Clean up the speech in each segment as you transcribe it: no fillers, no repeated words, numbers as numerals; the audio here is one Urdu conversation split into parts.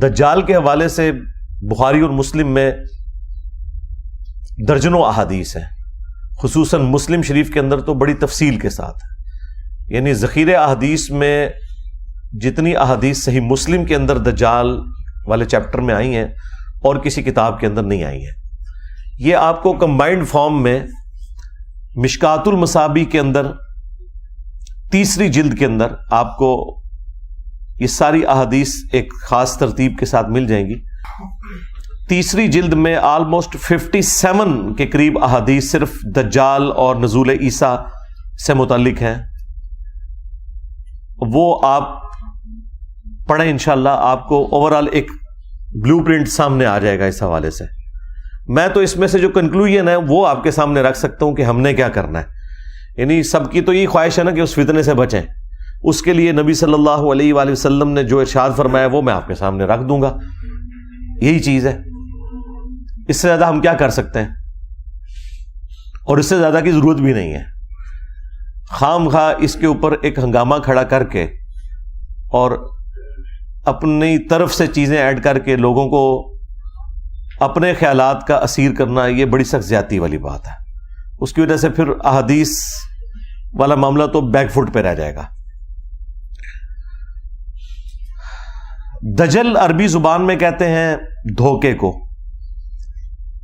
دجال کے حوالے سے بخاری اور مسلم میں درجنوں احادیث ہیں، خصوصاً مسلم شریف کے اندر تو بڑی تفصیل کے ساتھ، یعنی ذخیرے احادیث میں جتنی احادیث صحیح مسلم کے اندر دجال والے چیپٹر میں آئی ہیں اور کسی کتاب کے اندر نہیں آئی ہیں. یہ آپ کو کمبائنڈ فارم میں مشکات المصابیح کے اندر 3 جلد کے اندر آپ کو یہ ساری احادیث ایک خاص ترتیب کے ساتھ مل جائیں گی. 3 جلد میں آلموسٹ 57 کے قریب احادیث صرف دجال اور نزول عیسیٰ سے متعلق ہیں. وہ آپ پڑھیں انشاءاللہ، آپ کو اوورال ایک بلو پرنٹ سامنے آ جائے گا اس حوالے سے. میں تو اس میں سے جو کنکلوژن ہے وہ آپ کے سامنے رکھ سکتا ہوں کہ ہم نے کیا کرنا ہے. یعنی سب کی تو یہی خواہش ہے نا کہ اس فتنے سے بچیں. اس کے لیے نبی صلی اللہ علیہ وآلہ وسلم نے جو ارشاد فرمایا وہ میں آپ کے سامنے رکھ دوں گا. یہی چیز ہے، اس سے زیادہ ہم کیا کر سکتے ہیں، اور اس سے زیادہ کی ضرورت بھی نہیں ہے. خام خواہ اس کے اوپر ایک ہنگامہ کھڑا کر کے اور اپنی طرف سے چیزیں ایڈ کر کے لوگوں کو اپنے خیالات کا اسیر کرنا، یہ بڑی سخت زیادتی والی بات ہے. اس کی وجہ سے پھر احادیث والا معاملہ تو بیک فٹ پہ رہ جائے گا. دجل عربی زبان میں کہتے ہیں دھوکے کو،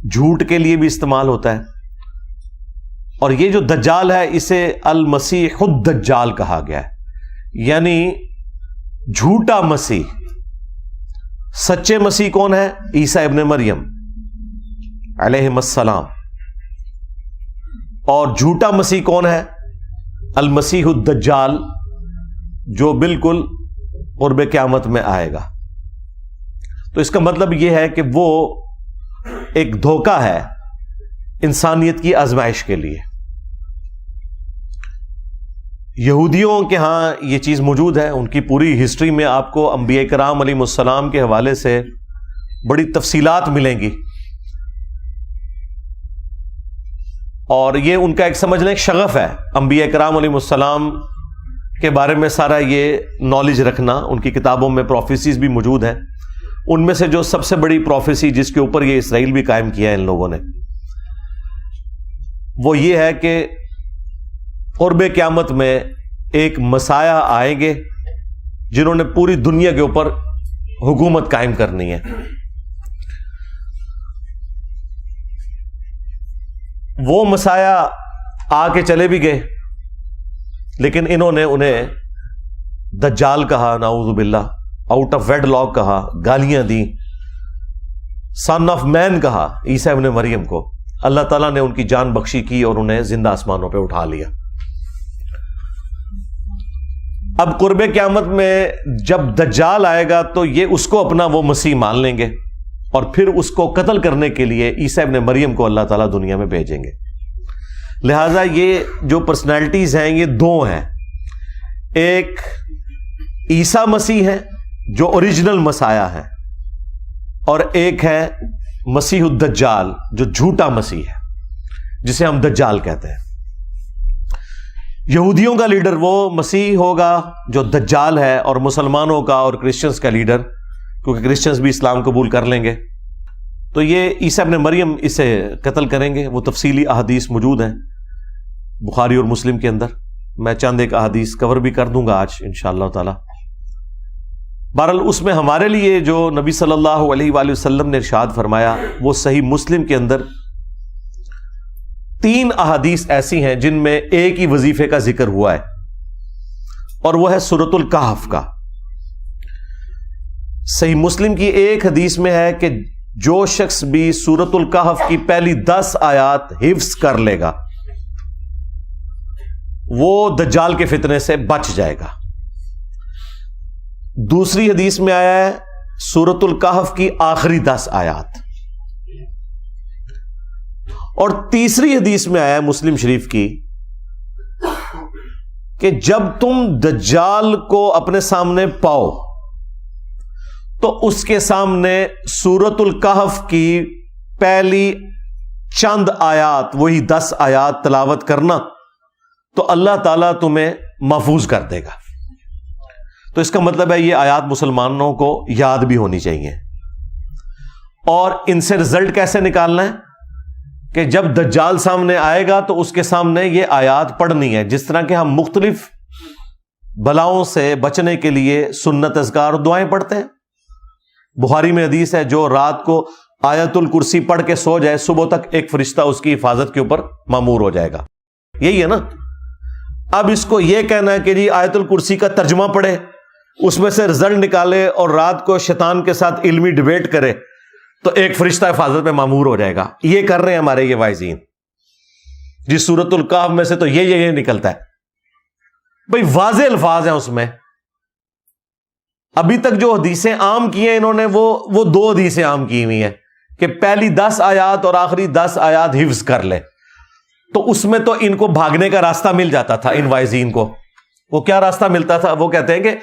جھوٹ کے لیے بھی استعمال ہوتا ہے. اور یہ جو دجال ہے اسے المسیح الدجال کہا گیا ہے، یعنی جھوٹا مسیح. سچے مسیح کون ہے؟ عیسیٰ ابن مریم علیہ السلام. اور جھوٹا مسیح کون ہے؟ المسیح الدجال، جو بالکل قرب قیامت میں آئے گا. تو اس کا مطلب یہ ہے کہ وہ ایک دھوکہ ہے انسانیت کی آزمائش کے لیے. یہودیوں کے ہاں یہ چیز موجود ہے، ان کی پوری ہسٹری میں آپ کو انبیاء کرام علیہ السلام کے حوالے سے بڑی تفصیلات ملیں گی. اور یہ ان کا ایک سمجھ لیں ایک شغف ہے، انبیاء کرام علیہ السلام کے بارے میں سارا یہ نالج رکھنا. ان کی کتابوں میں پروفیسیز بھی موجود ہیں. ان میں سے جو سب سے بڑی پروفیسی جس کے اوپر یہ اسرائیل بھی قائم کیا ہے ان لوگوں نے، وہ یہ ہے کہ قرب قیامت میں ایک مسیح آئیں گے جنہوں نے پوری دنیا کے اوپر حکومت قائم کرنی ہے. وہ مسیح آ کے چلے بھی گئے، لیکن انہوں نے انہیں دجال کہا، نعوذ باللہ، آؤٹ آف ویڈ لاک کہا، گالیاں دیں، سن آف مین کہا عیسیٰ ابن مریم کو. اللہ تعالیٰ نے ان کی جان بخشی کی اور انہیں زندہ آسمانوں پہ اٹھا لیا. اب قرب قیامت میں جب دجال آئے گا تو یہ اس کو اپنا وہ مسیح مان لیں گے، اور پھر اس کو قتل کرنے کے لیے عیسیٰ ابن مریم کو اللہ تعالیٰ دنیا میں بھیجیں گے. لہذا یہ جو پرسنالٹیز ہیں یہ 2 ہیں. ایک عیسیٰ مسیح ہے جو اوریجنل مسیح ہے، اور ایک ہے مسیح الدجال جو جھوٹا مسیح ہے، جسے ہم دجال کہتے ہیں. یہودیوں کا لیڈر وہ مسیح ہوگا جو دجال ہے، اور مسلمانوں کا اور کرسچنز کا لیڈر، کیونکہ کرسچنز بھی اسلام قبول کر لیں گے، تو یہ عیسیٰ ابن مریم اسے قتل کریں گے. وہ تفصیلی احادیث موجود ہیں بخاری اور مسلم کے اندر. میں چند ایک احادیث کور بھی کر دوں گا آج انشاءاللہ تعالی. بہرحال اس میں ہمارے لیے جو نبی صلی اللہ علیہ وآلہ وسلم نے ارشاد فرمایا وہ صحیح مسلم کے اندر 3 احادیث ایسی ہیں جن میں ایک ہی وظیفے کا ذکر ہوا ہے، اور وہ ہے سورۃ الکہف کا. صحیح مسلم کی ایک حدیث میں ہے کہ جو شخص بھی سورۃ الکہف کی پہلی 10 آیات حفظ کر لے گا وہ دجال کے فتنے سے بچ جائے گا. دوسری حدیث میں آیا ہے سورۃ الکہف کی آخری 10 آیات، اور تیسری حدیث میں آیا ہے مسلم شریف کی کہ جب تم دجال کو اپنے سامنے پاؤ تو اس کے سامنے سورۃ الکہف کی پہلی چند آیات، وہی 10 آیات تلاوت کرنا، تو اللہ تعالیٰ تمہیں محفوظ کر دے گا. تو اس کا مطلب ہے یہ آیات مسلمانوں کو یاد بھی ہونی چاہیے. اور ان سے رزلٹ کیسے نکالنا ہے کہ جب دجال سامنے آئے گا تو اس کے سامنے یہ آیات پڑھنی ہے. جس طرح کہ ہم مختلف بلاؤں سے بچنے کے لیے سنت اذکار اور دعائیں پڑھتے ہیں. بخاری میں حدیث ہے جو رات کو آیت الکرسی پڑھ کے سو جائے صبح تک ایک فرشتہ اس کی حفاظت کے اوپر مامور ہو جائے گا. یہی ہے نا. اب اس کو یہ کہنا ہے کہ جی آیت الکرسی کا ترجمہ پڑھے, اس میں سے رزلٹ نکالے اور رات کو شیطان کے ساتھ علمی ڈیبیٹ کرے تو ایک فرشتہ حفاظت میں مامور ہو جائے گا. یہ کر رہے ہیں ہمارے یہ واعظین. جس سورۃ الکہف میں سے تو یہ نکلتا ہے. بھئی واضح الفاظ ہیں اس میں. ابھی تک جو حدیثیں عام کی ہیں انہوں نے وہ 2 حدیثیں عام کی ہوئی ہیں کہ پہلی 10 آیات اور آخری 10 آیات حفظ کر لے. تو اس میں تو ان کو بھاگنے کا راستہ مل جاتا تھا. ان واعظین کو وہ کیا راستہ ملتا تھا؟ وہ کہتے ہیں کہ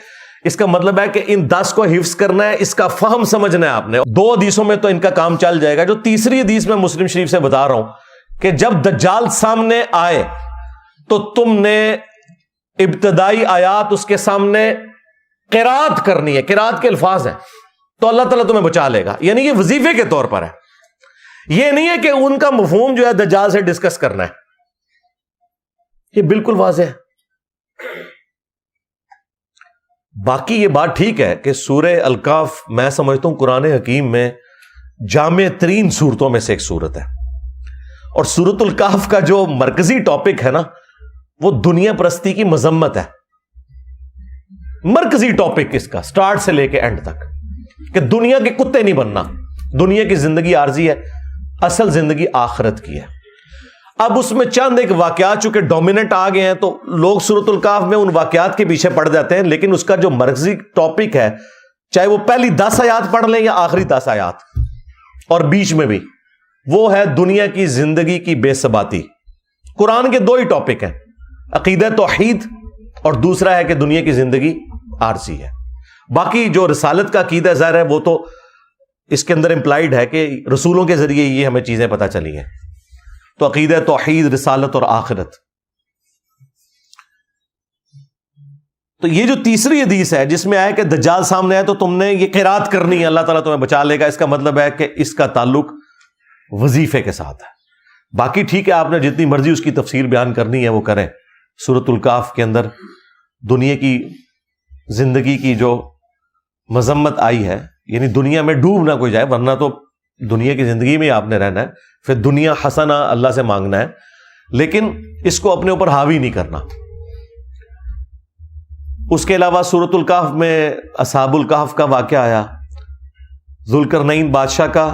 اس کا مطلب ہے کہ ان 10 کو حفظ کرنا ہے, اس کا فہم سمجھنا ہے آپ نے. 2 حدیثوں میں تو ان کا کام چل جائے گا. جو تیسری حدیث میں مسلم شریف سے بتا رہا ہوں کہ جب دجال سامنے آئے تو تم نے ابتدائی آیات اس کے سامنے قرات کرنی ہے. قرات کے الفاظ ہیں تو اللہ تعالیٰ تمہیں بچا لے گا. یعنی یہ وظیفے کے طور پر ہے. یہ نہیں ہے کہ ان کا مفہوم جو ہے دجال سے ڈسکس کرنا ہے. یہ بالکل واضح ہے. باقی یہ بات ٹھیک ہے کہ سورہ الکہف میں سمجھتا ہوں قرآن حکیم میں جامع ترین صورتوں میں سے ایک صورت ہے. اور سورۃ الکہف کا جو مرکزی ٹاپک ہے نا وہ دنیا پرستی کی مذمت ہے. مرکزی ٹاپک اس کا سٹارٹ سے لے کے اینڈ تک کہ دنیا کے کتے نہیں بننا. دنیا کی زندگی عارضی ہے, اصل زندگی آخرت کی ہے. اب اس میں چند ایک واقعات چونکہ ڈومیننٹ آ گئے ہیں تو لوگ سورۃ الکہف میں ان واقعات کے پیچھے پڑ جاتے ہیں. لیکن اس کا جو مرکزی ٹاپک ہے چاہے وہ پہلی 10 آیات پڑھ لیں یا آخری 10 آیات اور بیچ میں بھی, وہ ہے دنیا کی زندگی کی بے ثباتی. قرآن کے 2 ہی ٹاپک ہیں, عقیدہ توحید اور دوسرا ہے کہ دنیا کی زندگی عارضی ہے. باقی جو رسالت کا عقیدہ ظاہر ہے وہ تو اس کے اندر امپلائیڈ ہے کہ رسولوں کے ذریعے یہ ہمیں چیزیں پتہ چلی ہیں. تو عقیدہ توحید, رسالت اور آخرت. تو یہ جو تیسری حدیث ہے جس میں آیا کہ دجال سامنے آئے تو تم نے یہ قرات کرنی ہے, اللہ تعالیٰ تمہیں بچا لے گا, اس کا مطلب ہے کہ اس کا تعلق وظیفے کے ساتھ ہے. باقی ٹھیک ہے آپ نے جتنی مرضی اس کی تفسیر بیان کرنی ہے وہ کریں. سورۃ الکہف کے اندر دنیا کی زندگی کی جو مذمت آئی ہے, یعنی دنیا میں ڈوب نہ کوئی جائے, ورنہ تو دنیا کی زندگی میں آپ نے رہنا ہے, پھر دنیا حسنہ اللہ سے مانگنا ہے, لیکن اس کو اپنے اوپر حاوی نہیں کرنا. اس کے علاوہ سورۃ الکہف میں اصحاب الکہف کا واقعہ آیا, ذوالقرنین بادشاہ کا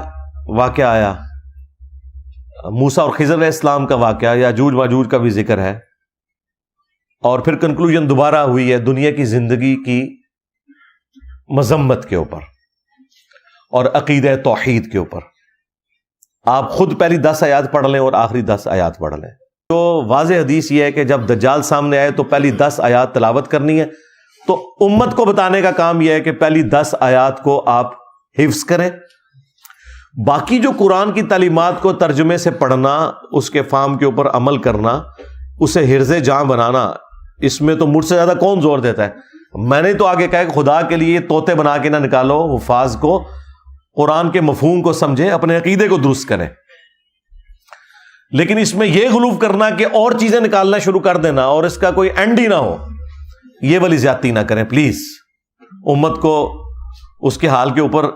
واقعہ آیا, موسیٰ اور خضر علیہ السلام کا واقعہ, یاجوج ماجوج کا بھی ذکر ہے, اور پھر کنکلوژن دوبارہ ہوئی ہے دنیا کی زندگی کی مذمت کے اوپر اور عقیدہ توحید کے اوپر. آپ خود پہلی 10 آیات پڑھ لیں اور آخری 10 آیات پڑھ لیں. تو واضح حدیث یہ ہے کہ جب دجال سامنے آئے تو پہلی 10 آیات تلاوت کرنی ہے. تو امت کو بتانے کا کام یہ ہے کہ پہلی 10 آیات کو آپ حفظ کریں. باقی جو قرآن کی تعلیمات کو ترجمے سے پڑھنا, اس کے فہم کے اوپر عمل کرنا, اسے حرز جاں بنانا, اس میں تو مجھ سے زیادہ کون زور دیتا ہے. میں نے تو آگے کہا کہ خدا کے لیے طوطے بنا کے نہ نکالو حفاظ کو, قرآن کے مفہوم کو سمجھیں, اپنے عقیدے کو درست کریں. لیکن اس میں یہ غلوف کرنا کہ اور چیزیں نکالنا شروع کر دینا اور اس کا کوئی اینڈ ہی نہ ہو, یہ والی زیادتی نہ کریں پلیز. امت کو اس کے حال کے اوپر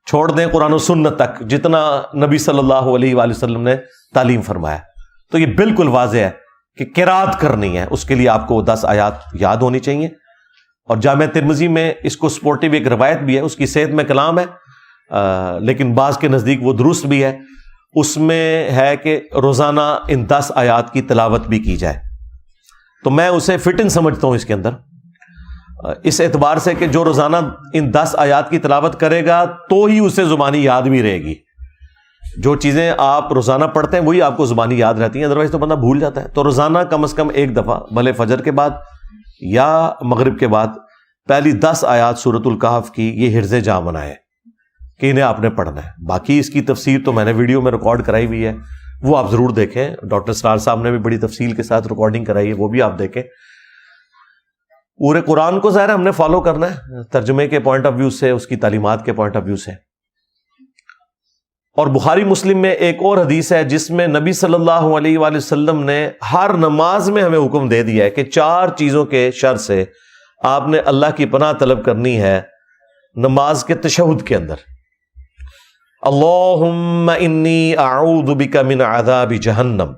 چھوڑ دیں قرآن و سنت تک جتنا نبی صلی اللہ علیہ وآلہ وسلم نے تعلیم فرمایا. تو یہ بالکل واضح ہے کہ قرات کرنی ہے, اس کے لیے آپ کو 10 آیات یاد ہونی چاہیے. اور جامع ترمذی میں اس کو سپورٹیو ایک روایت بھی ہے, اس کی صحت میں کلام ہے, لیکن بعض کے نزدیک وہ درست بھی ہے. اس میں ہے کہ روزانہ ان 10 آیات کی تلاوت بھی کی جائے. تو میں اسے فٹ ان سمجھتا ہوں اس کے اندر, اس اعتبار سے کہ جو روزانہ ان 10 آیات کی تلاوت کرے گا تو ہی اسے زبانی یاد بھی رہے گی. جو چیزیں آپ روزانہ پڑھتے ہیں وہی آپ کو زبانی یاد رہتی ہیں, ادروائز تو بندہ بھول جاتا ہے. تو روزانہ کم از کم ایک دفعہ, بھلے فجر کے بعد یا مغرب کے بعد, پہلی 10 آیات سورۃ الکہف کی یہ حرز جاں بنائے کہ انہیں آپ نے پڑھنا ہے. باقی اس کی تفسیر تو میں نے ویڈیو میں ریکارڈ کرائی ہوئی ہے, وہ آپ ضرور دیکھیں. ڈاکٹر اسرار صاحب نے بھی بڑی تفصیل کے ساتھ ریکارڈنگ کرائی ہے, وہ بھی آپ دیکھیں. پورے قرآن کو ظاہر ہم نے فالو کرنا ہے ترجمے کے پوائنٹ آف ویو سے، اس کی تعلیمات کے پوائنٹ آف ویو سے. اور بخاری مسلم میں ایک اور حدیث ہے جس میں نبی صلی اللہ علیہ وآلہ وسلم نے ہر نماز میں ہمیں حکم دے دیا ہے کہ 4 چیزوں کے شر سے آپ نے اللہ کی پناہ طلب کرنی ہے نماز کے تشہد کے اندر. اللہم انی اعوذ بک من عذاب جہنم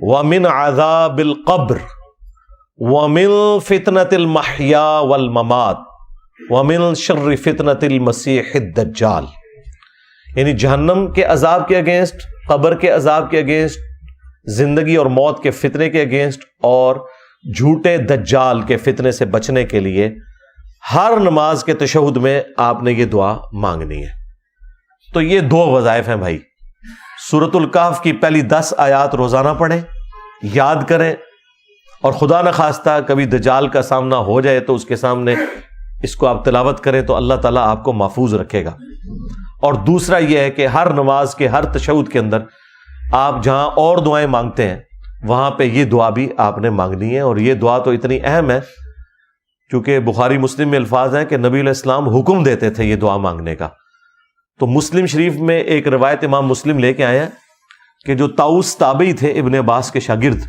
ومن عذاب القبر ومن فتنة المحیا والممات ومن شر فتنة المسیح الدجال. یعنی جہنم کے عذاب کے اگینسٹ، قبر کے عذاب کے اگینسٹ، زندگی اور موت کے فتنے کے اگینسٹ، اور جھوٹے دجال کے فتنے سے بچنے کے لیے ہر نماز کے تشہد میں آپ نے یہ دعا مانگنی ہے. تو یہ 2 وظائف ہیں بھائی. سورۃ الکہف کی پہلی 10 آیات روزانہ پڑھیں، یاد کریں، اور خدا نخواستہ کبھی دجال کا سامنا ہو جائے تو اس کے سامنے اس کو آپ تلاوت کریں تو اللہ تعالیٰ آپ کو محفوظ رکھے گا. اور دوسرا یہ ہے کہ ہر نماز کے ہر تشہد کے اندر آپ جہاں اور دعائیں مانگتے ہیں وہاں پہ یہ دعا بھی آپ نے مانگنی ہے. اور یہ دعا تو اتنی اہم ہے کیونکہ بخاری مسلم میں الفاظ ہیں کہ نبی علیہ السلام حکم دیتے تھے یہ دعا مانگنے کا. تو مسلم شریف میں ایک روایت امام مسلم لے کے آئے ہیں کہ جو طاؤس تابعی تھے ابن عباس کے شاگرد،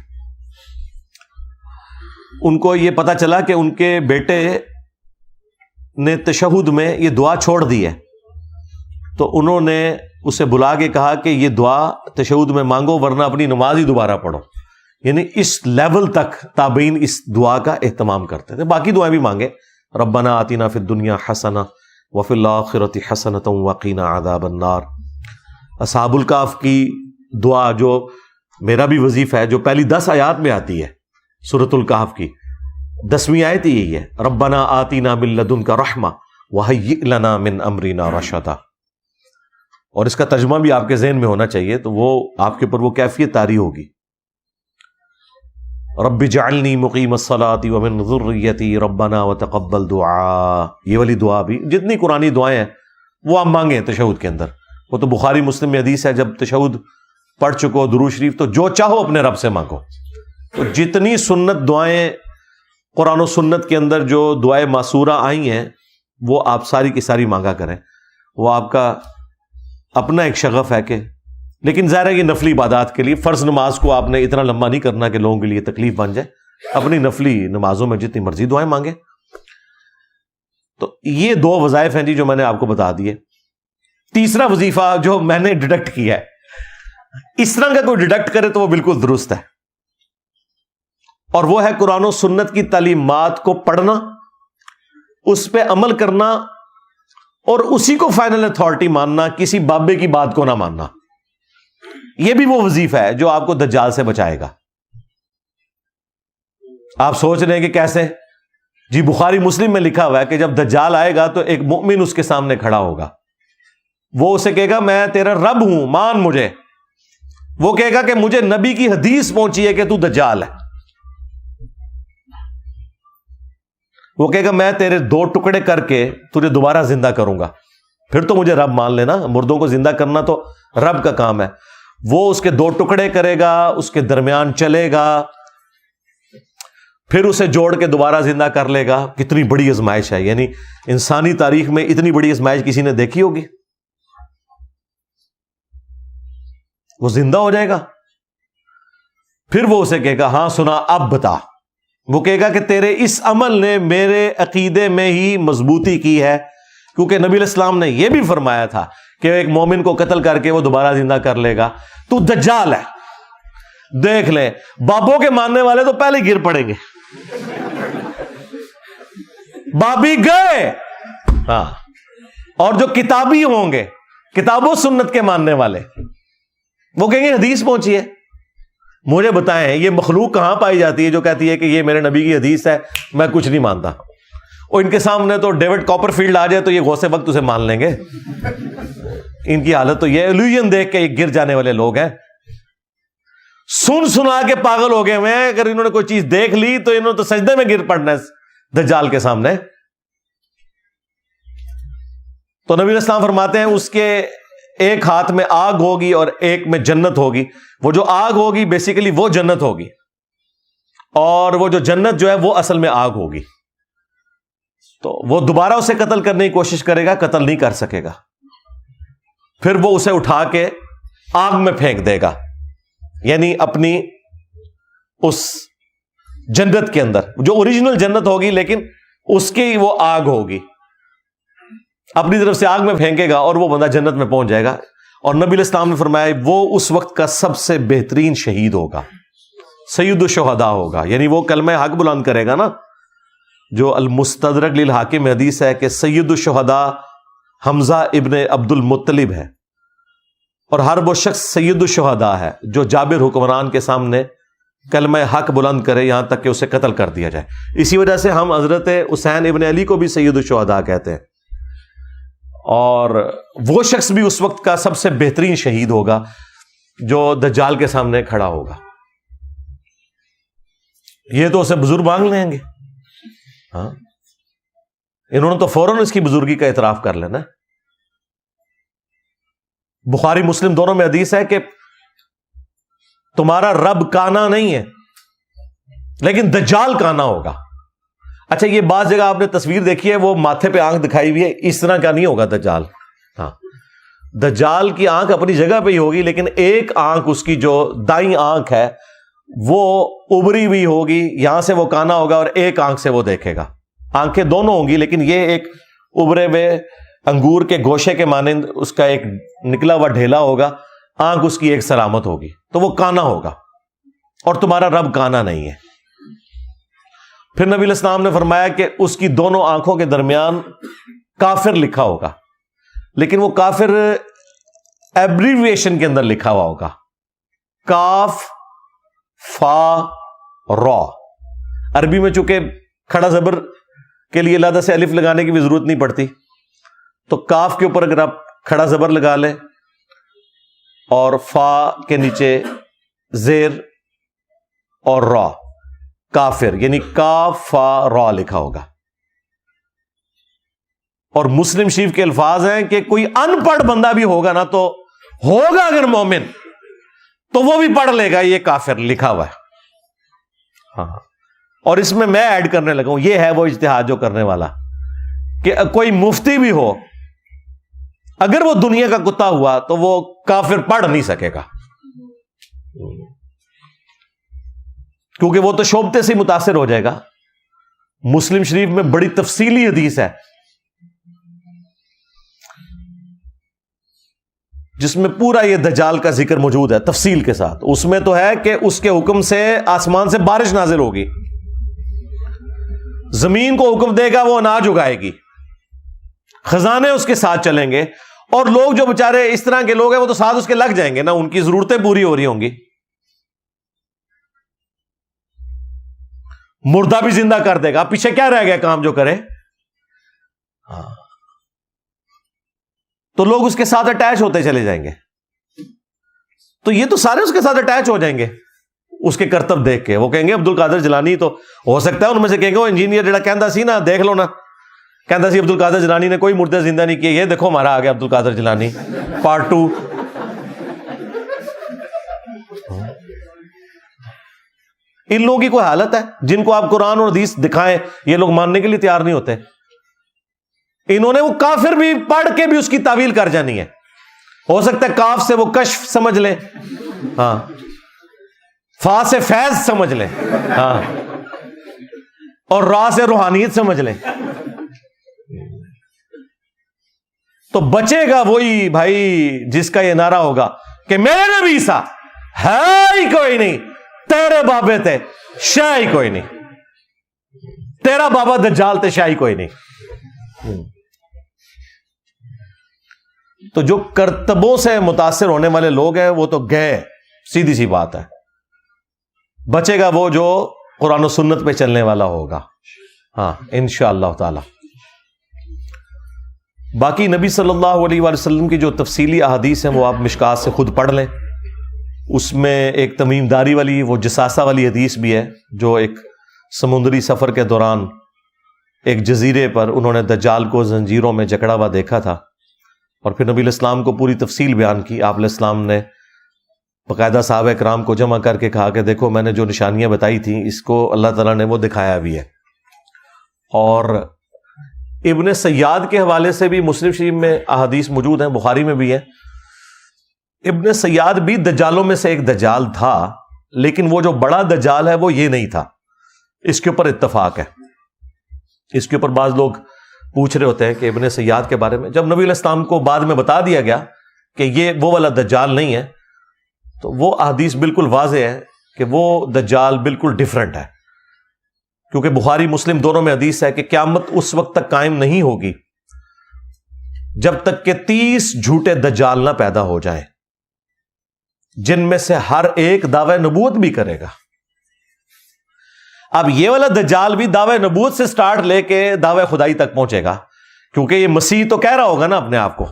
ان کو یہ پتا چلا کہ ان کے بیٹے نے تشہد میں یہ دعا چھوڑ دی ہے، تو انہوں نے اسے بلا کے کہا کہ یہ دعا تشہد میں مانگو ورنہ اپنی نماز ہی دوبارہ پڑھو. یعنی اس لیول تک تابعین اس دعا کا اہتمام کرتے تھے. باقی دعائیں بھی مانگے، ربنا آتنا فی الدنیا حسنہ وفی الآخرۃ حسنۃ وقنا عذاب النار. اصحاب الکہف کی دعا جو میرا بھی وظیفہ ہے، جو پہلی 10 آیات میں آتی ہے سورۃ الکہف کی 10ویں آیت یہی ہے، ربنا آتنا من لدنک رحمہ وہیئ لنا من امرنا رشدا. اور اس کا ترجمہ بھی آپ کے ذہن میں ہونا چاہیے، تو وہ آپ کے اوپر وہ کیفیت طاری ہوگی. رب اجعلنی مقیم الصلاۃ ومن ذریتی ربنا وتقبل دعاء. یہ والی دعا بھی، جتنی قرآنی دعائیں ہیں وہ آپ مانگیں تشہد کے اندر. وہ تو بخاری مسلم میں حدیث ہے، جب تشہد پڑھ چکو درود شریف تو جو چاہو اپنے رب سے مانگو. تو جتنی سنت دعائیں قرآن و سنت کے اندر جو دعائیں معصورہ آئی ہیں وہ آپ ساری کی ساری مانگا کریں. وہ آپ کا اپنا ایک شغف ہے کہ، لیکن ظاہر ہے یہ نفلی عبادات کے لیے. فرض نماز کو آپ نے اتنا لمبا نہیں کرنا کہ لوگوں کے لیے تکلیف بن جائے. اپنی نفلی نمازوں میں جتنی مرضی دعائیں مانگے. تو یہ 2 وظائف ہیں جی جو میں نے آپ کو بتا دیے. تیسرا وظیفہ جو میں نے ڈیڈکٹ کیا ہے، اس طرح کا کوئی ڈیڈکٹ کرے تو وہ بالکل درست ہے، اور وہ ہے قرآن و سنت کی تعلیمات کو پڑھنا، اس پہ عمل کرنا، اور اسی کو فائنل اتھارٹی ماننا، کسی بابے کی بات کو نہ ماننا. یہ بھی وہ وظیفہ ہے جو آپ کو دجال سے بچائے گا. آپ سوچ رہے ہیں کہ کیسے؟ جی بخاری مسلم میں لکھا ہوا ہے کہ جب دجال آئے گا تو ایک مؤمن اس کے سامنے کھڑا ہوگا. وہ اسے کہے گا میں تیرا رب ہوں، مان مجھے. وہ کہے گا کہ مجھے نبی کی حدیث پہنچی ہے کہ تو دجال ہے. وہ کہے گا میں تیرے 2 ٹکڑے کر کے تجھے دوبارہ زندہ کروں گا، پھر تو مجھے رب مان لینا. مردوں کو زندہ کرنا تو رب کا کام ہے. وہ اس کے 2 ٹکڑے کرے گا، اس کے درمیان چلے گا، پھر اسے جوڑ کے دوبارہ زندہ کر لے گا. کتنی بڑی آزمائش ہے. یعنی انسانی تاریخ میں اتنی بڑی آزمائش کسی نے دیکھی ہوگی؟ وہ زندہ ہو جائے گا، پھر وہ اسے کہے گا ہاں سنا اب بتا. وہ کہے گا کہ تیرے اس عمل نے میرے عقیدے میں ہی مضبوطی کی ہے، کیونکہ نبی علیہ السلام نے یہ بھی فرمایا تھا کہ ایک مومن کو قتل کر کے وہ دوبارہ زندہ کر لے گا. تو دجال ہے. دیکھ لیں بابوں کے ماننے والے تو پہلے گر پڑیں گے. بابی گئے ہاں. اور جو کتابی ہوں گے، کتاب و سنت کے ماننے والے، وہ کہیں گے حدیث پہنچی ہے. مجھے بتائیں یہ مخلوق کہاں پائی جاتی ہے جو کہتی ہے کہ یہ میرے نبی کی حدیث ہے، میں کچھ نہیں مانتا. اور ان کے سامنے تو ڈیوڈ کاپر فیلڈ آ جائے تو یہ غوث وقت اسے مان لیں گے. ان کی حالت تو یہ الوژن دیکھ کے یہ گر جانے والے لوگ ہیں. سن سنا کے پاگل ہو گئے ہیں. اگر انہوں نے کوئی چیز دیکھ لی تو انہوں نے تو سجدے میں گر پڑنا ہے دجال کے سامنے. تو نبی علیہ السلام فرماتے ہیں اس کے ایک ہاتھ میں آگ ہوگی اور ایک میں جنت ہوگی. وہ جو آگ ہوگی بیسیکلی وہ جنت ہوگی، اور وہ جو جنت جو ہے وہ اصل میں آگ ہوگی. تو وہ دوبارہ اسے قتل کرنے کی کوشش کرے گا, قتل نہیں کر سکے گا. پھر وہ اسے اٹھا کے آگ میں پھینک دے گا, یعنی اپنی اس جنت کے اندر جو اوریجنل جنت ہوگی لیکن اس کی وہ آگ ہوگی, اپنی طرف سے آگ میں پھینکے گا اور وہ بندہ جنت میں پہنچ جائے گا. اور نبی علیہ السلام نے فرمایا وہ اس وقت کا سب سے بہترین شہید ہوگا, سید الشہداء ہوگا. یعنی وہ کلمہ حق بلند کرے گا نا, جو المستدرک للحاکم میں حدیث ہے کہ سید الشہداء حمزہ ابن عبد المطلب ہے, اور ہر وہ شخص سید الشہداء ہے جو جابر حکمران کے سامنے کلمہ حق بلند کرے یہاں تک کہ اسے قتل کر دیا جائے. اسی وجہ سے ہم حضرت حسین ابن علی کو بھی سید الشہداء کہتے ہیں. اور وہ شخص بھی اس وقت کا سب سے بہترین شہید ہوگا جو دجال کے سامنے کھڑا ہوگا. یہ تو اسے بزرگ مانگ لیں گے, ہاں انہوں نے تو فوراً اس کی بزرگی کا اعتراف کر لینا. بخاری مسلم دونوں میں حدیث ہے کہ تمہارا رب کانا نہیں ہے لیکن دجال کانا ہوگا. اچھا یہ بعض جگہ آپ نے تصویر دیکھی ہے, وہ ماتھے پہ آنکھ دکھائی ہوئی ہے, اس طرح کا نہیں ہوگا دجال. ہاں دجال کی آنکھ اپنی جگہ پہ ہی ہوگی لیکن ایک آنکھ اس کی جو دائیں آنکھ ہے وہ ابری ہوئی ہوگی, یہاں سے وہ کانا ہوگا اور ایک آنکھ سے وہ دیکھے گا. آنکھیں دونوں ہوں گی لیکن یہ ایک ابرے ہوئے انگور کے گوشے کے مانند اس کا ایک نکلا ہوا ڈھیلا ہوگا, آنکھ اس کی ایک سلامت ہوگی, تو وہ کانا ہوگا. اور تمہارا رب کانا نہیں ہے. پھر نبی علیہ السلام نے فرمایا کہ اس کی دونوں آنکھوں کے درمیان کافر لکھا ہوگا, لیکن وہ کافر ایبریویشن کے اندر لکھا ہوا ہوگا, کاف فا را. عربی میں چونکہ کھڑا زبر کے لیے علیحدہ سے الف لگانے کی بھی ضرورت نہیں پڑتی, تو کاف کے اوپر اگر آپ کھڑا زبر لگا لیں اور فا کے نیچے زیر اور را, کافر یعنی کاف فا را لکھا ہوگا. اور مسلم شریف کے الفاظ ہیں کہ کوئی ان پڑھ بندہ بھی ہوگا نا, تو ہوگا اگر مومن تو وہ بھی پڑھ لے گا یہ کافر لکھا ہوا ہے. ہاں اور اس میں ایڈ کرنے لگا ہوں, یہ ہے وہ اجتہاد جو کرنے والا کہ کوئی مفتی بھی ہو اگر وہ دنیا کا کتا ہوا تو وہ کافر پڑھ نہیں سکے گا, کیونکہ وہ تو شوبتے سے متاثر ہو جائے گا. مسلم شریف میں بڑی تفصیلی حدیث ہے جس میں پورا یہ دجال کا ذکر موجود ہے تفصیل کے ساتھ. اس میں تو ہے کہ اس کے حکم سے آسمان سے بارش نازل ہوگی, زمین کو حکم دے گا وہ اناج اگائے گی, خزانے اس کے ساتھ چلیں گے, اور لوگ جو بےچارے اس طرح کے لوگ ہیں وہ تو ساتھ اس کے لگ جائیں گے نا, ان کی ضرورتیں پوری ہو رہی ہوں گی. مردہ بھی زندہ کر دے گا, پیچھے کیا رہ گیا کام جو کرے. ہاں تو لوگ اس کے ساتھ اٹیچ ہوتے چلے جائیں گے, تو یہ تو سارے اس کے ساتھ اٹیچ ہو جائیں گے اس کے کرتب دیکھ کے. وہ کہیں گے عبد القادر جیلانی, تو ہو سکتا ہے ان میں سے کہیں گے وہ انجینئر جڑا کہندا سی نا, دیکھ لو نا, کہندا سی عبد القادر جیلانی نے کوئی مردے زندہ نہیں کیے, یہ دیکھو ہمارا آ گیا عبد القادر جیلانی پارٹ 2. ان لوگوں کی کوئی حالت ہے جن کو آپ قرآن اور حدیث دکھائیں یہ لوگ ماننے کے لیے تیار نہیں ہوتے. انہوں نے وہ کافر بھی پڑھ کے بھی اس کی تعویل کر جانی ہے. ہو سکتا ہے کاف سے وہ کشف سمجھ لیں, ہاں فا سے فیض سمجھ لیں, ہاں اور را سے روحانیت سمجھ لیں, تو بچے گا وہی بھائی جس کا یہ نعرہ ہوگا کہ میرے نبی سا ہے ہی کوئی نہیں, تیرے بابے تے شاہ ہی کوئی نہیں, تیرا بابا دجال تے شاہ ہی کوئی نہیں. تو جو کرتبوں سے متاثر ہونے والے لوگ ہیں وہ تو گئے, سیدھی سی بات ہے. بچے گا وہ جو قرآن و سنت پہ چلنے والا ہوگا, ہاں انشاءاللہ تعالی. باقی نبی صلی اللہ علیہ وآلہ وسلم کی جو تفصیلی احادیث ہیں وہ آپ مشکات سے خود پڑھ لیں. اس میں ایک تمیم داری والی وہ جساسہ والی حدیث بھی ہے, جو ایک سمندری سفر کے دوران ایک جزیرے پر انہوں نے دجال کو زنجیروں میں جکڑا ہوا دیکھا تھا, اور پھر نبی علیہ السلام کو پوری تفصیل بیان کی. آپ علیہ السلام نے باقاعدہ صحابہ کرام کو جمع کر کے کہا کہ دیکھو میں نے جو نشانیاں بتائی تھیں اس کو اللہ تعالیٰ نے وہ دکھایا بھی ہے. اور ابن سیاد کے حوالے سے بھی مسلم شریف میں احادیث موجود ہیں، بخاری میں بھی ہے. ابن سیاد بھی دجالوں میں سے ایک دجال تھا، لیکن وہ جو بڑا دجال ہے وہ یہ نہیں تھا. اس کے اوپر اتفاق ہے. اس کے اوپر بعض لوگ پوچھ رہے ہوتے ہیں کہ ابن سیاد کے بارے میں، جب نبی علیہ السلام کو بعد میں بتا دیا گیا کہ یہ وہ والا دجال نہیں ہے، تو وہ احادیث بالکل واضح ہے کہ وہ دجال بالکل ڈیفرنٹ ہے. کیونکہ بخاری مسلم دونوں میں حدیث ہے کہ قیامت اس وقت تک قائم نہیں ہوگی جب تک کہ 30 جھوٹے دجال نہ پیدا ہو جائیں، جن میں سے ہر ایک دعوی نبوت بھی کرے گا. اب یہ والا دجال بھی دعوی نبوت سے سٹارٹ لے کے دعوی خدائی تک پہنچے گا، کیونکہ یہ مسیح تو کہہ رہا ہوگا نا اپنے آپ کو.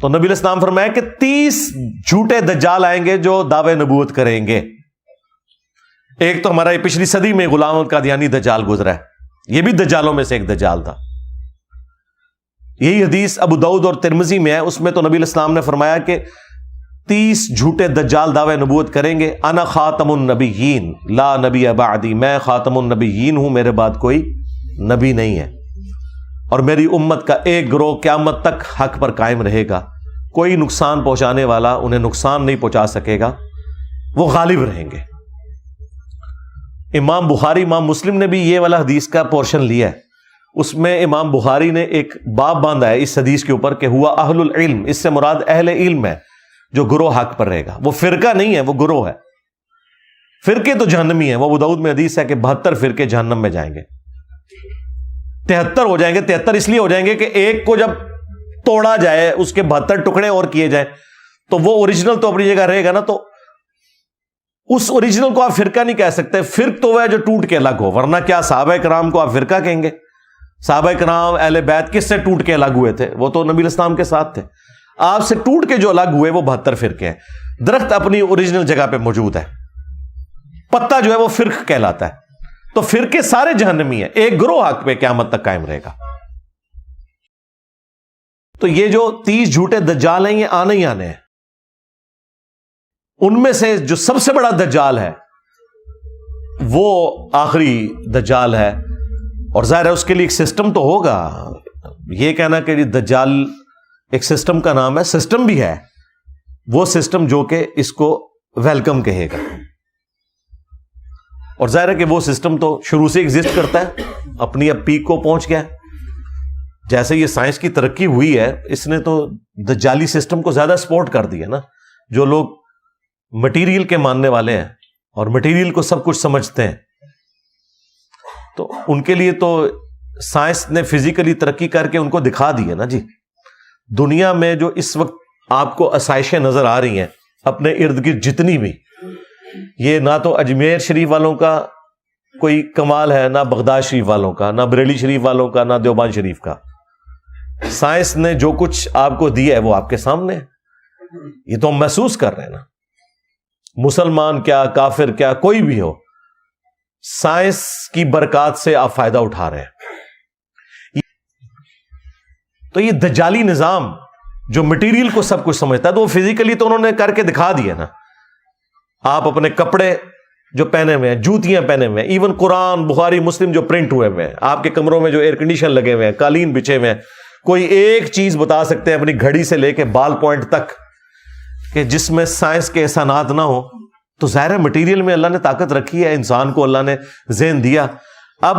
تو نبی علیہ السلام فرمایا کہ 30 جھوٹے دجال آئیں گے جو دعوی نبوت کریں گے. ایک تو ہمارا یہ پچھلی صدی میں غلام القادیانی دجال گزرا ہے، یہ بھی دجالوں میں سے ایک دجال تھا. یہی حدیث ابو داؤد اور ترمذی میں ہے. اس میں تو نبی علیہ السلام نے فرمایا کہ 30 جھوٹے دجال دعوی نبوت کریں گے. انا خاتم النبیین لا نبی بعدی، میں خاتم النبیین ہوں، میرے بعد کوئی نبی نہیں ہے. اور میری امت کا ایک گروہ قیامت تک حق پر قائم رہے گا، کوئی نقصان پہنچانے والا انہیں نقصان نہیں پہنچا سکے گا، وہ غالب رہیں گے. امام بخاری امام مسلم نے بھی یہ والا حدیث کا پورشن لیا ہے. اس میں امام بخاری نے ایک باب باندھا ہے اس حدیث کے اوپر کہ ہوا اہل العلم، اس سے مراد اہل علم ہے جو گروہ حق پر رہے گا. وہ فرقہ نہیں ہے، وہ گروہ ہے. فرقے تو جہنمی ہیں. وہ ابو داؤد میں حدیث ہے کہ 72 فرقے جہنم میں جائیں گے. 73 ہو جائیں گے. 73 اس لیے ہو جائیں گے کہ ایک کو جب توڑا جائے، اس کے 72 ٹکڑے اور کیے جائیں، تو وہ اوریجنل تو اپنی جگہ رہے گا نا. تو اس اوریجنل کو آپ فرقہ نہیں کہہ سکتے. فرق تو وہ ہے جو ٹوٹ کے الگ ہو، ورنہ کیا صحابہ کرام کو آپ فرقہ کہیں گے؟ صحابہ کرام اہل بیت کس سے ٹوٹ کے الگ ہوئے تھے؟ وہ تو نبی علیہ السلام کے ساتھ تھے. آپ سے ٹوٹ کے جو الگ ہوئے وہ 72 فرقے ہیں. درخت اپنی اوریجنل جگہ پہ موجود ہے، پتا جو ہے وہ فرق کہلاتا ہے. تو فرقے سارے جہنمی ہیں، ایک گروہ حق پہ قیامت تک قائم رہے گا. تو یہ جو 30 جھوٹے دجال ہیں یہ آنے ہی آنے ہیں. ان میں سے جو سب سے بڑا دجال ہے وہ آخری دجال ہے. اور ظاہر ہے اس کے لیے ایک سسٹم تو ہوگا. یہ کہنا کہ دجال ایک سسٹم کا نام ہے، سسٹم بھی ہے. وہ سسٹم جو کہ اس کو ویلکم کہے گا. اور ظاہر ہے کہ وہ سسٹم تو شروع سے ایگزسٹ کرتا ہے، اپنی اب پیک کو پہنچ گیا. جیسے یہ سائنس کی ترقی ہوئی ہے، اس نے تو دجالی سسٹم کو زیادہ سپورٹ کر دیا نا. جو لوگ مٹیریل کے ماننے والے ہیں اور مٹیریل کو سب کچھ سمجھتے ہیں، تو ان کے لیے تو سائنس نے فزیکلی ترقی کر کے ان کو دکھا دی ہے نا جی. دنیا میں جو اس وقت آپ کو آسائشیں نظر آ رہی ہیں اپنے ارد گرد جتنی بھی، یہ نہ تو اجمیر شریف والوں کا کوئی کمال ہے، نہ بغداد شریف والوں کا، نہ بریلی شریف والوں کا، نہ دیوبند شریف کا. سائنس نے جو کچھ آپ کو دیا ہے وہ آپ کے سامنے ہے. یہ تو ہم محسوس کر رہے ہیں نا. مسلمان کیا، کافر کیا، کوئی بھی ہو، سائنس کی برکات سے آپ فائدہ اٹھا رہے ہیں. تو یہ دجالی نظام جو مٹیریل کو سب کچھ سمجھتا ہے، تو وہ فزیکلی تو انہوں نے کر کے دکھا دیا نا. آپ اپنے کپڑے جو پہنے ہوئے ہیں، جوتیاں پہنے ہوئے ہیں، ایون قرآن بخاری مسلم جو پرنٹ ہوئے ہوئے ہیں، آپ کے کمروں میں جو ایئر کنڈیشن لگے ہوئے ہیں، قالین بچھے ہوئے ہیں، کوئی ایک چیز بتا سکتے ہیں اپنی گھڑی سے لے کے بال پوائنٹ تک کہ جس میں سائنس کے احسانات نہ ہو. تو ظاہر مٹیریل میں اللہ نے طاقت رکھی ہے، انسان کو اللہ نے ذہن دیا. اب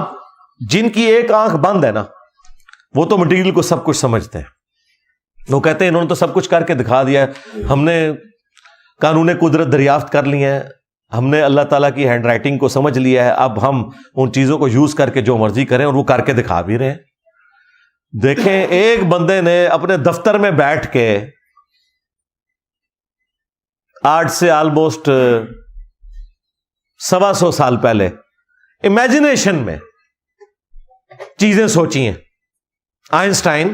جن کی ایک آنکھ بند ہے نا، وہ تو مٹیریل کو سب کچھ سمجھتے ہیں. وہ کہتے ہیں انہوں نے تو سب کچھ کر کے دکھا دیا ہے، ہم نے قانون قدرت دریافت کر لی ہے، ہم نے اللہ تعالیٰ کی ہینڈ رائٹنگ کو سمجھ لیا ہے، اب ہم ان چیزوں کو یوز کر کے جو مرضی کریں، اور وہ کر کے دکھا بھی رہے ہیں. دیکھیں ایک بندے نے اپنے دفتر میں بیٹھ کے آج سے آلموسٹ 125 سال پہلے امیجنیشن میں چیزیں سوچی ہیں. آئنسٹائن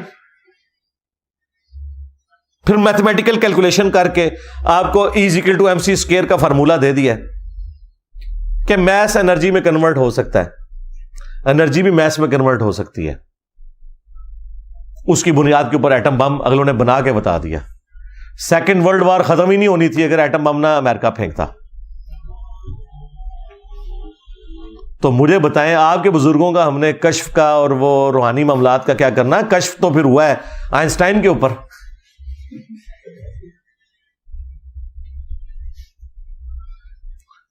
پھر میتھمیٹیکل کیلکولیشن کر کے آپ کو E=mc² کا فارمولا دے دیا کہ میس انرجی میں کنورٹ ہو سکتا ہے، انرجی بھی میس میں کنورٹ ہو سکتی ہے. اس کی بنیاد کے اوپر ایٹم بم اگلوں نے بنا کے بتا دیا. سیکنڈ ورلڈ وار ختم ہی نہیں ہونی تھی اگر ایٹم بم نہ امریکہ پھینکتا. تو مجھے بتائیں آپ کے بزرگوں کا ہم نے کشف کا اور وہ روحانی معاملات کا کیا کرنا ہے؟ کشف تو پھر ہوا ہے آئنسٹائن کے اوپر.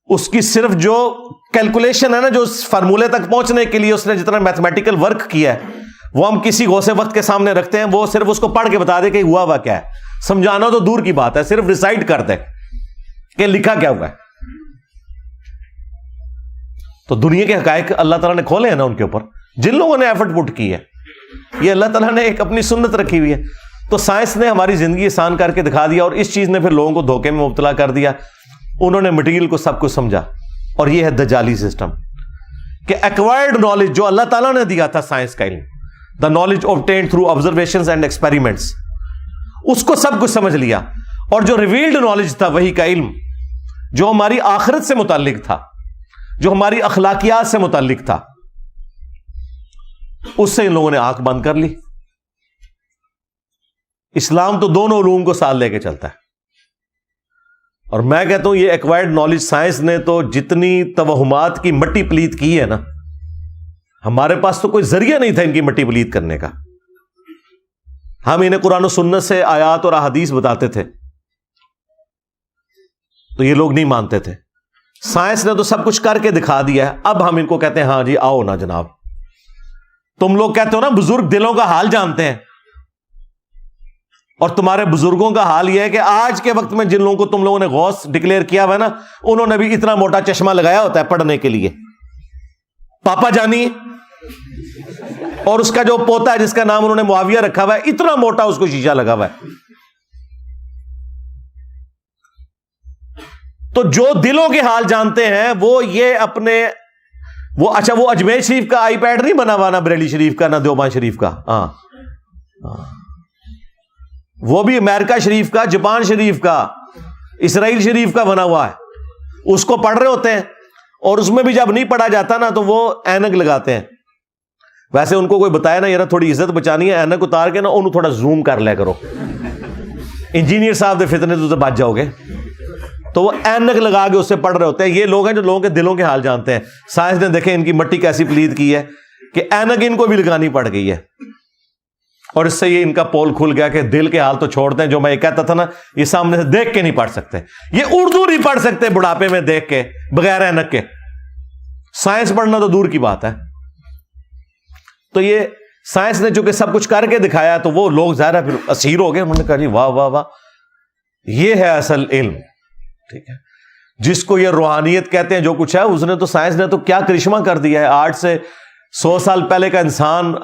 اس کی صرف جو کیلکولیشن ہے نا، جو فارمولے تک پہنچنے کے لیے اس نے جتنا میتھمیٹیکل ورک کیا ہے، وہ ہم کسی غوث وقت کے سامنے رکھتے ہیں، وہ صرف اس کو پڑھ کے بتا دے کہ ہوا ہوا کیا ہے. سمجھانا تو دور کی بات ہے، صرف ریسائٹ کر دے کہ لکھا کیا ہوا ہے. تو دنیا کے حقائق اللہ تعالیٰ نے کھولے ہیں نا ان کے اوپر، جن لوگوں نے ایفرٹ پٹ کی ہے. یہ اللہ تعالیٰ نے ایک اپنی سنت رکھی ہوئی ہے. تو سائنس نے ہماری زندگی آسان کر کے دکھا دیا، اور اس چیز نے پھر لوگوں کو دھوکے میں مبتلا کر دیا. انہوں نے مٹیریل کو سب کچھ سمجھا، اور یہ ہے دجالی سسٹم کہ ایکوائرڈ نالج جو اللہ تعالیٰ نے دیا تھا، سائنس کا علم، the knowledge obtained through observations and experiments، اس کو سب کچھ سمجھ لیا. اور جو ریویلڈ نالج تھا، وہی کا علم، جو ہماری آخرت سے متعلق تھا، جو ہماری اخلاقیات سے متعلق تھا، اس سے ان لوگوں نے آنکھ بند کر لی. اسلام تو دونوں علوم کو ساتھ لے کے چلتا ہے. اور میں کہتا ہوں یہ ایکوائرڈ نالج سائنس نے تو جتنی توہمات کی مٹی پلیت کی ہے نا، ہمارے پاس تو کوئی ذریعہ نہیں تھا ان کی مٹی پلیت کرنے کا. ہم انہیں قرآن و سنت سے آیات اور احادیث بتاتے تھے تو یہ لوگ نہیں مانتے تھے. سائنس نے تو سب کچھ کر کے دکھا دیا ہے. اب ہم ان کو کہتے ہیں ہاں جی آؤ نا جناب. تم لوگ کہتے ہو نا بزرگ دلوں کا حال جانتے ہیں، اور تمہارے بزرگوں کا حال یہ ہے کہ آج کے وقت میں جن لوگوں کو تم لوگوں نے غوث ڈکلیئر کیا ہوا ہے نا، انہوں نے بھی اتنا موٹا چشمہ لگایا ہوتا ہے پڑھنے کے لیے. پاپا جانی اور اس کا جو پوتا ہے جس کا نام انہوں نے معاویہ رکھا ہوا ہے، اتنا موٹا اس کو شیشہ لگا ہوا ہے. تو جو دلوں کے حال جانتے ہیں وہ یہ اپنے وہ اچھا وہ اجمیر شریف کا آئی پیڈ نہیں بنا ہوا، نہ بریلی شریف کا، نہ دیوبند شریف کا. ہاں وہ بھی امریکہ شریف کا، جاپان شریف کا، اسرائیل شریف کا بنا ہوا ہے. اس کو پڑھ رہے ہوتے ہیں، اور اس میں بھی جب نہیں پڑھا جاتا نا تو وہ اینک لگاتے ہیں. ویسے ان کو کوئی بتایا نا یار تھوڑی عزت بچانی ہے، اینک اتار کے نا انہوں تھوڑا زوم کر لیا کرو، انجینئر صاحب دے فتنے تو بچ جاؤ گے. تو وہ اینک لگا کے اس سے پڑھ رہے ہوتے ہیں. یہ لوگ ہیں جو لوگوں کے دلوں کے حال جانتے ہیں. سائنس نے دیکھیں ان کی مٹی کیسی پلید کی ہے کہ اینک ان کو بھی لگانی پڑ گئی ہے. اور اس سے یہ ان کا پول کھل گیا کہ دل کے حال تو چھوڑتے ہیں. جو میں یہ کہتا تھا نا، یہ سامنے سے دیکھ کے نہیں پڑھ سکتے، یہ اردو نہیں پڑھ سکتے بڑھاپے میں دیکھ کے بغیر اینک کے. سائنس پڑھنا تو دور کی بات ہے. تو یہ سائنس نے چونکہ سب کچھ کر کے دکھایا تو وہ لوگ ظاہر پھر اسیر ہو گئے. انہوں نے کہا جی واہ واہ واہ، یہ ہے اصل علم. ٹھیک ہے، جس کو یہ روحانیت کہتے ہیں جو کچھ ہے، اس نے تو سائنس نے تو کیا کرشمہ کر دیا ہے. 8 سے 100 سال پہلے کا انسان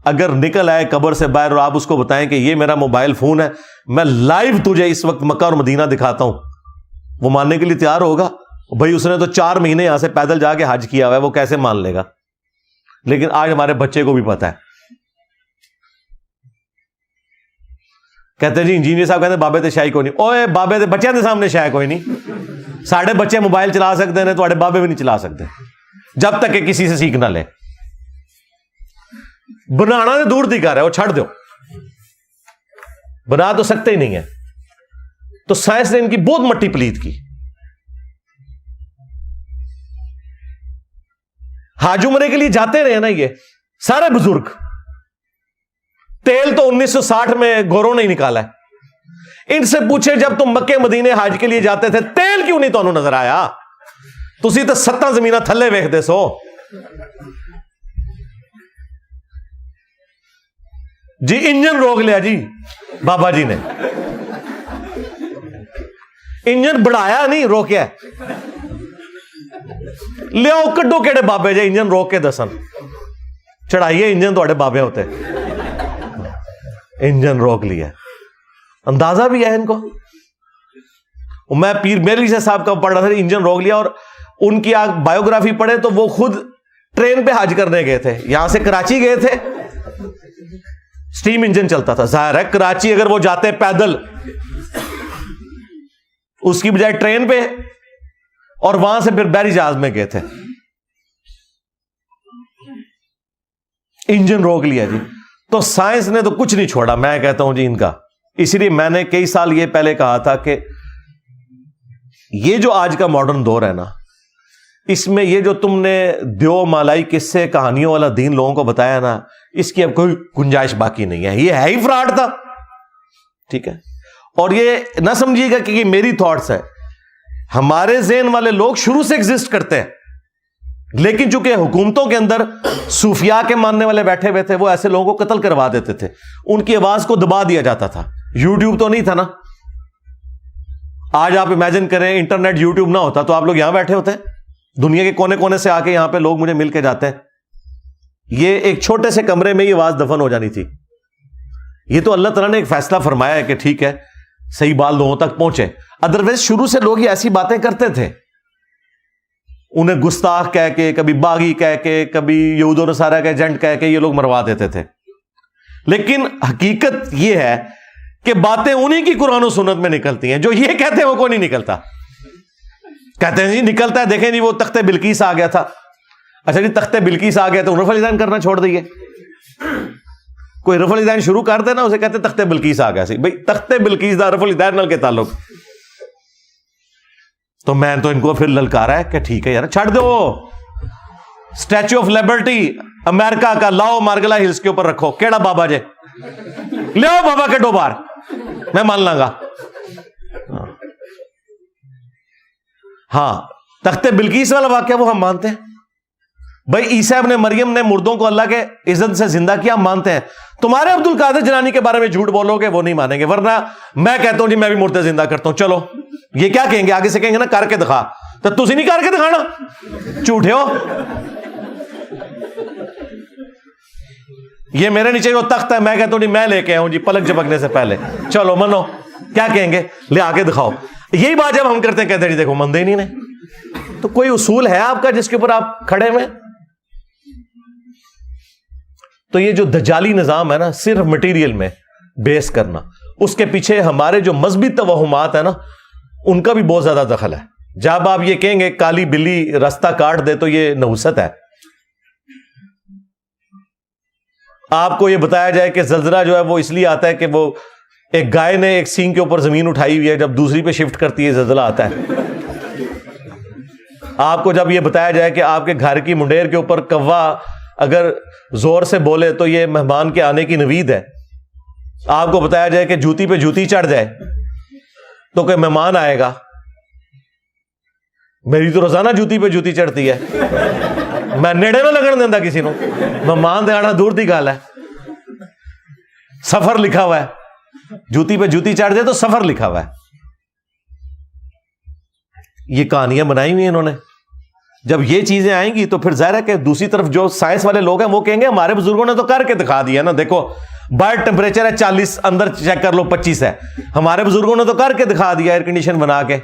اگر نکل آئے قبر سے باہر اور آپ اس کو بتائیں کہ یہ میرا موبائل فون ہے، میں لائیو تجھے اس وقت مکہ اور مدینہ دکھاتا ہوں، وہ ماننے کے لیے تیار ہوگا؟ بھائی اس نے تو 4 مہینے یہاں سے پیدل جا کے حج کیا ہوا ہے، وہ کیسے مان لے گا؟ لیکن آج ہمارے بچے کو بھی پتا ہے. کہتے ہیں جی انجینئر صاحب کہتے ہیں بابے تے شاہی کوئی نہیں. اوے بابے تے بچے دے سامنے شاہ کوئی نہیں. ساڑھے بچے موبائل چلا سکتے ہیں، تھوڑے بابے بھی نہیں چلا سکتے جب تک کہ کسی سے سیکھ نہ لے. بنانا تو دور دی کر ہے، وہ چھڑ دو، بنا تو سکتے ہی نہیں ہے. تو سائنس نے ان کی بہت مٹی پلیت کی. حج عمرے کے لیے جاتے رہے نا یہ سارے بزرگ. تیل تو 1960 میں گوروں نے ہی نکالا ہے. ان سے پوچھے جب تم مکے مدینے حج کے لیے جاتے تھے تیل کیوں نہیں تمہیں نظر آیا؟ تسی تو 7 زمینہ تھلے ویکھدے سو. جی انجن روک لیا جی بابا جی نے، انجن بڑھایا نہیں روکیا. لیاؤ کڈو کیڑے بابے جے انجن روک کے دسن، چڑھائیے انجن تھوڑے بابے ہوتے. انجن روک لیا، اندازہ بھی ہے ان کو. میں پیر میری سے صاحب کا پڑھ رہا تھا، انجن روک لیا. اور ان کی بایوگرافی پڑھے تو وہ خود ٹرین پہ حج کرنے گئے تھے، یہاں سے کراچی گئے تھے، سٹیم انجن چلتا تھا. ظاہر ہے کراچی اگر وہ جاتے پیدل اس کی بجائے ٹرین پہ، اور وہاں سے پھر بحری جہاز میں گئے تھے. انجن روک لیا جی. تو سائنس نے تو کچھ نہیں چھوڑا. میں کہتا ہوں جی ان کا اسی لیے میں نے کئی سال یہ پہلے کہا تھا کہ یہ جو آج کا ماڈرن دور ہے نا، اس میں یہ جو تم نے دیو مالائی قصے کہانیوں والا دین لوگوں کو بتایا نا، اس کی اب کوئی گنجائش باقی نہیں ہے، یہ ہے ہی فراڈ تھا. ٹھیک ہے، اور یہ نہ سمجھیے گا کہ یہ میری تھاٹس ہے، ہمارے ذہن والے لوگ شروع سے ایگزسٹ کرتے ہیں، لیکن چونکہ حکومتوں کے اندر صوفیاء کے ماننے والے بیٹھے ہوئے تھے، وہ ایسے لوگوں کو قتل کروا دیتے تھے، ان کی آواز کو دبا دیا جاتا تھا. یوٹیوب تو نہیں تھا نا. آج آپ امیجن کریں انٹرنیٹ یوٹیوب نہ ہوتا تو آپ لوگ یہاں بیٹھے ہوتے ہیں، دنیا کے کونے کونے سے آ کے یہاں پہ لوگ مجھے مل کے جاتے ہیں. یہ ایک چھوٹے سے کمرے میں یہ آواز دفن ہو جانی تھی. یہ تو اللہ تعالیٰ نے ایک فیصلہ فرمایا ہے کہ ٹھیک ہے، صحیح بات لوگوں تک پہنچے. ادروائز شروع سے لوگ یہ ایسی باتیں کرتے تھے، انہیں گستاخ کہہ کے، کبھی باغی کہہ کے، کبھی یہود و نصارہ کے ایجنٹ کہہ کے یہ لوگ مروا دیتے تھے. لیکن حقیقت یہ ہے کہ باتیں انہی کی قرآن و سنت میں نکلتی ہیں، جو یہ کہتے ہیں وہ کوئی نہیں نکلتا. کہتے ہیں جی نکلتا ہے، دیکھیں جی وہ تخت بلقیس آ گیا تھا. اچھا جی تخت بلقیس آ گیا تو رفع الیدین کرنا چھوڑ دئیے. کوئی رفع الیدین شروع کر دے نا، اسے کہتے تخت بلقیس آ گیا سی. بھائی تخت بلقیس دا رفع الیدین نال کے تعلق؟ تو میں تو ان کو پھر للکارا ہے کہ ٹھیک ہے یار چھڑ دو، اسٹیچو آف لبرٹی امریکہ کا لاؤ مارگلا ہلز کے اوپر رکھو. کیڑا بابا جے لے آؤ بابا کے دو بار، میں مان لاں گا. ہاں تخت بلقیس والا واقعہ وہ ہم مانتے ہیں. بھائی عیسیٰ ابن مریم نے مردوں کو اللہ کے عزت سے زندہ کیا، ہم مانتے ہیں. تمہارے عبد القادر جیلانی کے بارے میں جھوٹ بولو گے وہ نہیں مانیں گے، ورنہ میں کہتا ہوں جی میں بھی مردے زندہ کرتا ہوں. چلو یہ کیا کہیں گے آگے سے؟ کہیں گے نا کر کے دکھا. تو تسی نہیں کر کے دکھانا، جھوٹے ہو. یہ میرے نیچے جو تخت ہے میں کہتا ہوں جی میں لے کے آؤں جی پلک جھپکنے سے پہلے. چلو منو، کیا کہیں گے؟ لے آ کے دکھاؤ. یہی بات جب ہم کرتے ہیں کہتے ہیں جی دیکھو مندے ہی نہیں. تو کوئی اصول ہے آپ کا جس کے اوپر آپ کھڑے ہوئے؟ تو یہ جو دجالی نظام ہے نا، صرف مٹیریل میں بیس کرنا، اس کے پیچھے ہمارے جو مذہبی توہمات ہیں نا ان کا بھی بہت زیادہ دخل ہے. جب آپ یہ کہیں گے کالی بلی راستہ کاٹ دے تو یہ نحوست ہے. آپ کو یہ بتایا جائے کہ زلزلہ جو ہے وہ اس لیے آتا ہے کہ وہ ایک گائے نے ایک سینگ کے اوپر زمین اٹھائی ہوئی ہے، جب دوسری پہ شفٹ کرتی ہے زلزلہ آتا ہے. آپ کو جب یہ بتایا جائے کہ آپ کے گھر کی منڈیر کے اوپر کوا اگر زور سے بولے تو یہ مہمان کے آنے کی نوید ہے. آپ کو بتایا جائے کہ جوتی پہ جوتی چڑھ جائے تو کوئی مہمان آئے گا. میری تو روزانہ جوتی پہ جوتی چڑھتی ہے، میں نیڑے نہ لگن دینا کسی نو. مہمان دے آنا دور دی گل ہے. سفر لکھا ہوا ہے، جوتی پہ جوتی چڑھ جائے تو سفر لکھا ہوا ہے. یہ کہانیاں بنائی ہوئی ہیں انہوں نے. جب یہ چیزیں آئیں گی تو پھر ظاہر ہے کہ دوسری طرف جو سائنس والے لوگ ہیں وہ کہیں گے ہمارے بزرگوں نے تو کر کے دکھا دیا نا، دیکھو باہر ٹیمپریچر ہے 40، اندر چیک کر لو 25 ہے. ہمارے بزرگوں نے تو کر کے دکھا دیا ایئر کنڈیشن بنا کے.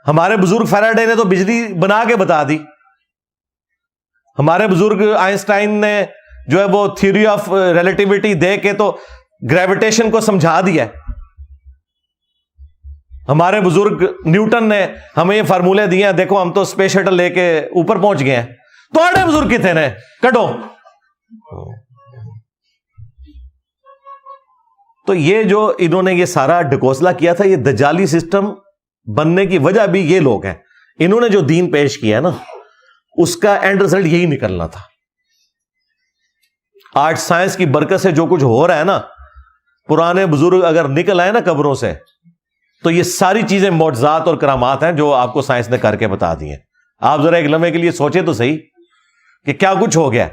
ہمارے بزرگ فیراڈے نے تو بجلی بنا کے بتا دی. ہمارے بزرگ آئنسٹائن نے جو ہے وہ تھیوری آف ریلیٹیوٹی دے کے تو گریویٹیشن کو سمجھا دیا. ہمارے بزرگ نیوٹن نے ہمیں یہ فارمولے دیے ہیں، دیکھو ہم تو اسپیس شٹل لے کے اوپر پہنچ گئے ہیں. تو آڑے بزرگ کتنے نے کٹو. تو یہ جو انہوں نے یہ سارا ڈکوسلا کیا تھا، یہ دجالی سسٹم بننے کی وجہ بھی یہ لوگ ہیں. انہوں نے جو دین پیش کیا ہے نا اس کا اینڈ رزلٹ یہی نکلنا تھا. آج سائنس کی برکت سے جو کچھ ہو رہا ہے نا، پرانے بزرگ اگر نکل آئے نا قبروں سے تو یہ ساری چیزیں معجزات اور کرامات ہیں جو آپ کو سائنس نے کر کے بتا دی ہیں. آپ ذرا ایک لمحے کے لیے سوچیں تو صحیح کہ کیا کچھ ہو گیا.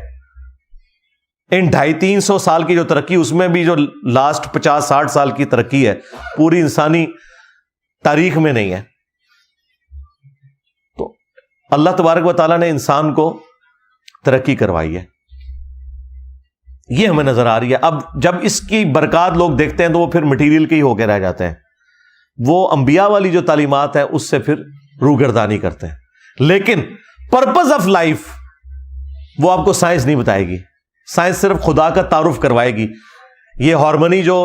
ان 250-300 سال کی جو ترقی، اس میں بھی جو لاسٹ 50-60 سال کی ترقی ہے پوری انسانی تاریخ میں نہیں ہے. تو اللہ تبارک و تعالیٰ نے انسان کو ترقی کروائی ہے، یہ ہمیں نظر آ رہی ہے. اب جب اس کی برکات لوگ دیکھتے ہیں تو وہ پھر مٹیریل کے ہی ہو کے رہ جاتے ہیں. وہ انبیاء والی جو تعلیمات ہیں اس سے پھر روگردانی کرتے ہیں. لیکن پرپز آف لائف وہ آپ کو سائنس نہیں بتائے گی. سائنس صرف خدا کا تعارف کروائے گی. یہ ہارمونی جو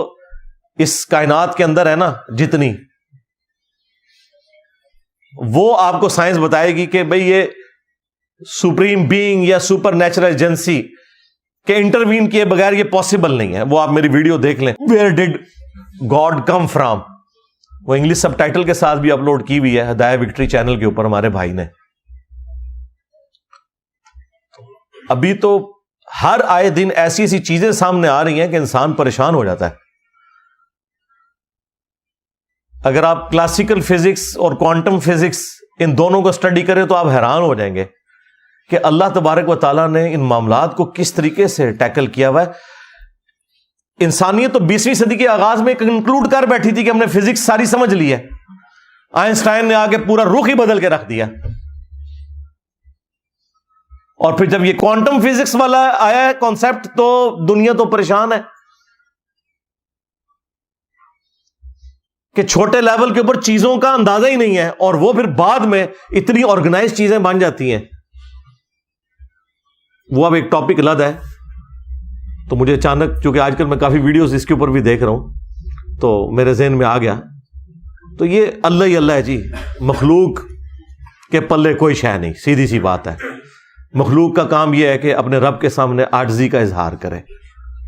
اس کائنات کے اندر ہے نا جتنی، وہ آپ کو سائنس بتائے گی کہ بھئی یہ سپریم بینگ یا سپر نیچرل ایجنسی کے انٹروین کیے بغیر یہ پاسبل نہیں ہے. وہ آپ میری ویڈیو دیکھ لیں، ویئر ڈڈ گاڈ کم فرام، وہ انگلش سب ٹائٹل کے ساتھ بھی اپلوڈ کی ہوئی ہے ہدایہ وکٹری چینل کے اوپر ہمارے بھائی نے. ابھی تو ہر آئے دن ایسی ایسی چیزیں سامنے آ رہی ہیں کہ انسان پریشان ہو جاتا ہے. اگر آپ کلاسیکل فزکس اور کوانٹم فزکس ان دونوں کو اسٹڈی کریں تو آپ حیران ہو جائیں گے کہ اللہ تبارک و تعالیٰ نے ان معاملات کو کس طریقے سے ٹیکل کیا ہوا ہے. انسانیت تو 20ویں صدی کے آغاز میں کنکلوڈ کر بیٹھی تھی کہ ہم نے فزکس ساری سمجھ لی ہے. آئنسٹائن نے آ کے پورا رخ ہی بدل کے رکھ دیا. اور پھر جب یہ کوانٹم فزکس والا آیا ہے کانسیپٹ تو دنیا تو پریشان ہے کہ چھوٹے لیول کے اوپر چیزوں کا اندازہ ہی نہیں ہے اور وہ پھر بعد میں اتنی آرگنائز چیزیں بن جاتی ہیں. وہ اب ایک ٹاپک الگ ہے. تو مجھے اچانک چونکہ آج کل میں کافی ویڈیوز اس کے اوپر بھی دیکھ رہا ہوں تو میرے ذہن میں آ گیا. تو یہ اللہ ہی اللہ ہے جی. مخلوق کے پلے کوئی شے نہیں، سیدھی سی بات ہے. مخلوق کا کام یہ ہے کہ اپنے رب کے سامنے عاجزی کا اظہار کرے.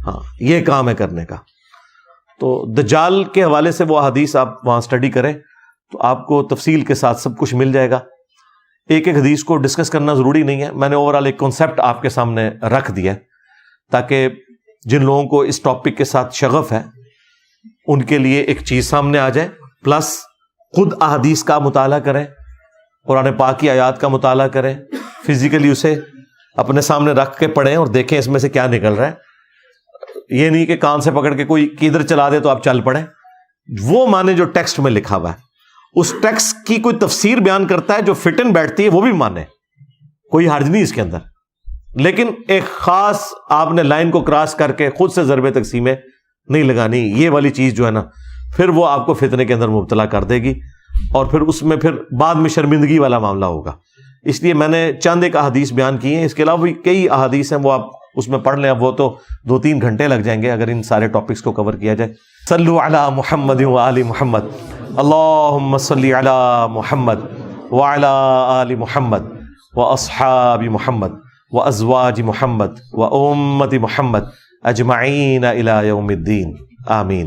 ہاں یہ کام ہے کرنے کا. تو دجال کے حوالے سے وہ حدیث آپ وہاں اسٹڈی کریں تو آپ کو تفصیل کے ساتھ سب کچھ مل جائے گا. ایک ایک حدیث کو ڈسکس کرنا ضروری نہیں ہے. میں نے اوورال ایک کانسیپٹ آپ کے سامنے رکھ دیا تاکہ جن لوگوں کو اس ٹاپک کے ساتھ شغف ہے ان کے لیے ایک چیز سامنے آ جائے. پلس خود احادیث کا مطالعہ کریں، قرآن پاک کی آیات کا مطالعہ کریں، فزیکلی اسے اپنے سامنے رکھ کے پڑھیں اور دیکھیں اس میں سے کیا نکل رہا ہے. یہ نہیں کہ کان سے پکڑ کے کوئی کدھر چلا دے تو آپ چل پڑیں. وہ مانے جو ٹیکسٹ میں لکھا ہوا ہے. اس ٹیکسٹ کی کوئی تفسیر بیان کرتا ہے جو فٹ ان بیٹھتی ہے وہ بھی مانے، کوئی حرج نہیں اس کے اندر. لیکن ایک خاص آپ نے لائن کو کراس کر کے خود سے ضرب تقسیمیں نہیں لگانی. یہ والی چیز جو ہے نا پھر وہ آپ کو فتنے کے اندر مبتلا کر دے گی اور پھر اس میں پھر بعد میں شرمندگی والا معاملہ ہوگا. اس لیے میں نے چند ایک احادیث بیان کی ہیں. اس کے علاوہ بھی کئی احادیث ہیں وہ آپ اس میں پڑھ لیں. اب وہ تو 2-3 گھنٹے لگ جائیں گے اگر ان سارے ٹاپکس کو کور کیا جائے. صلو علی محمد و آل محمد. اللہم صلی علی محمد وعلی آل محمد واصحاب محمد وازواج محمد وامت محمد اجمعین الی یوم الدین. آمین.